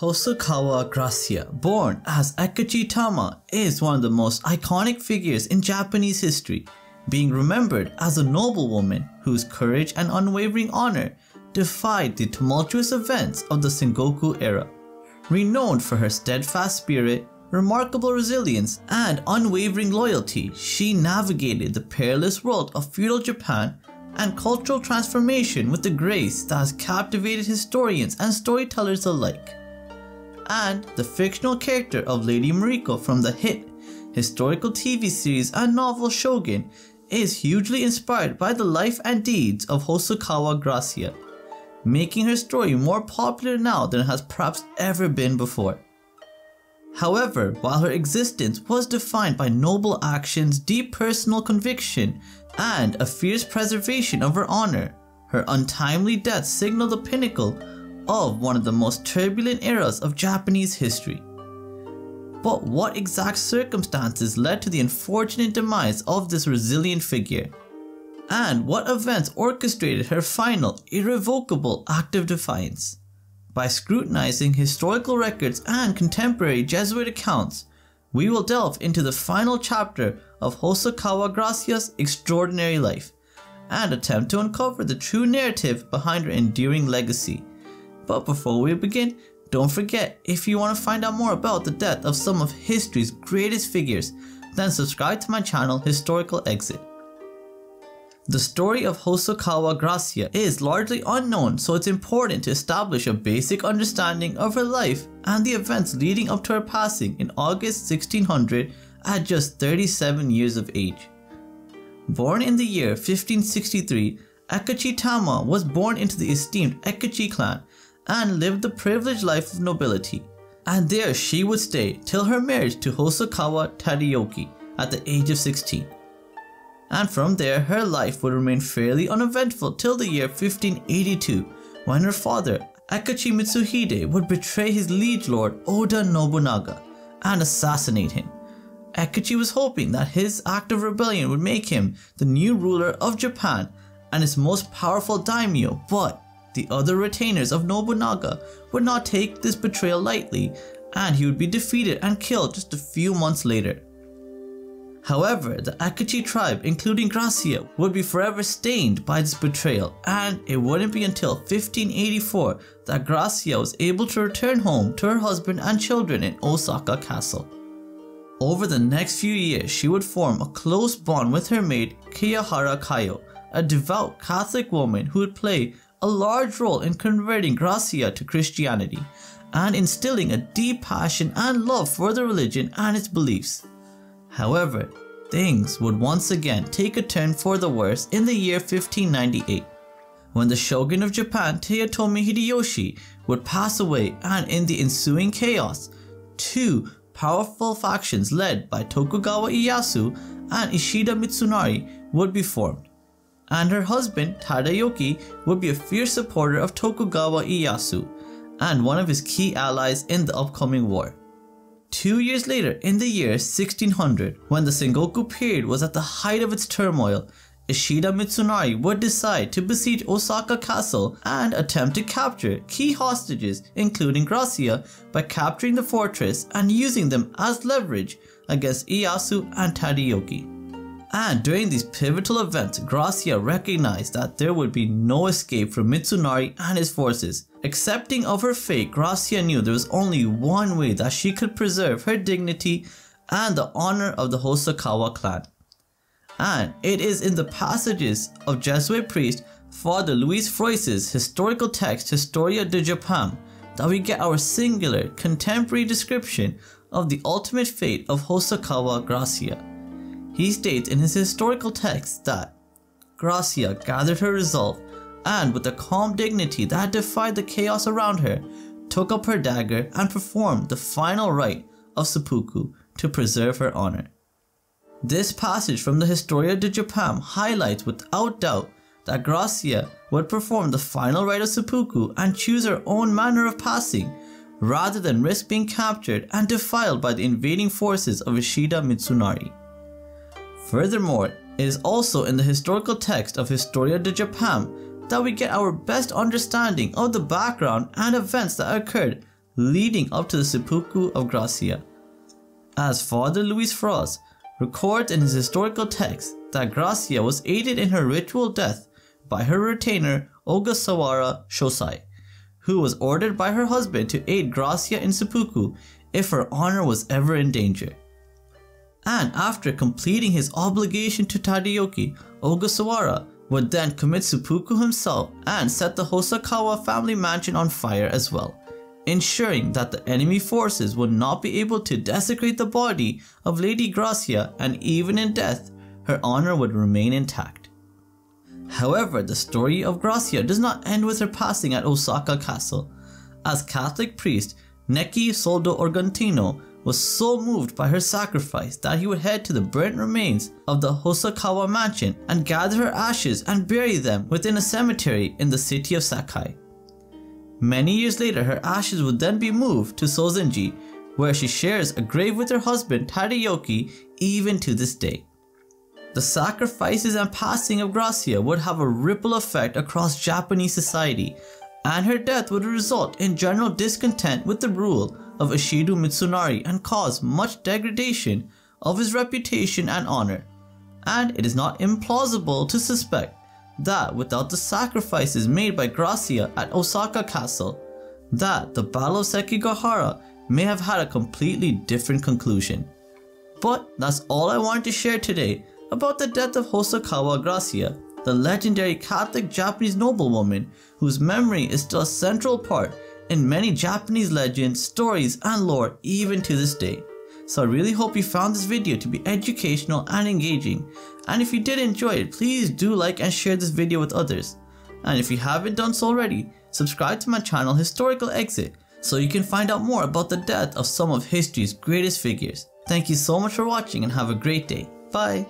Hosakawa Gracia, born as Akechi Tama, is one of the most iconic figures in Japanese history, being remembered as a noblewoman whose courage and unwavering honor defied the tumultuous events of the Sengoku era. Renowned for her steadfast spirit, remarkable resilience, and unwavering loyalty, she navigated the perilous world of feudal Japan and cultural transformation with a grace that has captivated historians and storytellers alike. And the fictional character of Lady Mariko from the hit historical TV series and novel Shogun is hugely inspired by the life and deeds of Hosakawa Gracia, making her story more popular now than it has perhaps ever been before. However, while her existence was defined by noble actions, deep personal conviction, and a fierce preservation of her honor, her untimely death signaled the pinnacle of one of the most turbulent eras of Japanese history. But what exact circumstances led to the unfortunate demise of this resilient figure? And what events orchestrated her final, irrevocable act of defiance? By scrutinizing historical records and contemporary Jesuit accounts, we will delve into the final chapter of Hosakawa Gracia's extraordinary life and attempt to uncover the true narrative behind her enduring legacy. But before we begin, don't forget, if you want to find out more about the death of some of history's greatest figures, then subscribe to my channel Historical Exit. The story of Hosakawa Gracia is largely unknown, so it's important to establish a basic understanding of her life and the events leading up to her passing in August 1600 at just 37 years of age. Born in the year 1563, Akechi Tama was born into the esteemed Akechi clan and lived the privileged life of nobility, and there she would stay till her marriage to Hosakawa Tadayoki at the age of 16. And from there her life would remain fairly uneventful till the year 1582, when her father Akechi Mitsuhide would betray his liege lord Oda Nobunaga and assassinate him. Akechi was hoping that his act of rebellion would make him the new ruler of Japan and its most powerful daimyo, but the other retainers of Nobunaga would not take this betrayal lightly, and he would be defeated and killed just a few months later. However, the Akechi tribe, including Gracia, would be forever stained by this betrayal, and it wouldn't be until 1584 that Gracia was able to return home to her husband and children in Osaka Castle. Over the next few years, she would form a close bond with her maid Kiyahara Kayo, a devout Catholic woman who would play a large role in converting Gracia to Christianity and instilling a deep passion and love for the religion and its beliefs. However, things would once again take a turn for the worse in the year 1598, when the Shogun of Japan Toyotomi Hideyoshi would pass away, and in the ensuing chaos, two powerful factions led by Tokugawa Ieyasu and Ishida Mitsunari would be formed, and her husband Tadayoki would be a fierce supporter of Tokugawa Ieyasu and one of his key allies in the upcoming war. 2 years later, in the year 1600, when the Sengoku period was at the height of its turmoil, Ishida Mitsunari would decide to besiege Osaka Castle and attempt to capture key hostages, including Gracia, by capturing the fortress and using them as leverage against Ieyasu and Tadayoki. And during these pivotal events, Gracia recognized that there would be no escape from Mitsunari and his forces. Accepting of her fate, Gracia knew there was only one way that she could preserve her dignity and the honor of the Hosakawa clan. And it is in the passages of Jesuit priest Father Louis Froiss's historical text Historia de Japan that we get our singular contemporary description of the ultimate fate of Hosakawa Gracia. He states in his historical text that Gracia gathered her resolve and, with a calm dignity that defied the chaos around her, took up her dagger and performed the final rite of seppuku to preserve her honor. This passage from the Historia de Japan highlights without doubt that Gracia would perform the final rite of seppuku and choose her own manner of passing, rather than risk being captured and defiled by the invading forces of Ishida Mitsunari. Furthermore, it is also in the historical text of Historia de Japan that we get our best understanding of the background and events that occurred leading up to the seppuku of Gracia. As Father Louis Frost records in his historical text that Gracia was aided in her ritual death by her retainer Ogasawara Shosai, who was ordered by her husband to aid Gracia in seppuku if her honor was ever in danger. And after completing his obligation to Tadayoki, Ogasawara would then commit seppuku himself and set the Hosakawa family mansion on fire as well, ensuring that the enemy forces would not be able to desecrate the body of Lady Gracia, and even in death, her honor would remain intact. However, the story of Gracia does not end with her passing at Osaka Castle, as Catholic priest Neki Soldo Organtino was so moved by her sacrifice that he would head to the burnt remains of the Hosakawa mansion and gather her ashes and bury them within a cemetery in the city of Sakai. Many years later, her ashes would then be moved to Sozenji, where she shares a grave with her husband Tadayoki even to this day. The sacrifices and passing of Gracia would have a ripple effect across Japanese society, and her death would result in general discontent with the rule of Ishido Mitsunari and cause much degradation of his reputation and honor. And it is not implausible to suspect that without the sacrifices made by Gracia at Osaka Castle, that the Battle of Sekigahara may have had a completely different conclusion. But that's all I wanted to share today about the death of Hosakawa Gracia, the legendary Catholic Japanese noblewoman whose memory is still a central part in many Japanese legends, stories and lore even to this day. So I really hope you found this video to be educational and engaging, and if you did enjoy it, please do like and share this video with others. And if you haven't done so already, subscribe to my channel Historical Exit so you can find out more about the death of some of history's greatest figures. Thank you so much for watching and have a great day. Bye!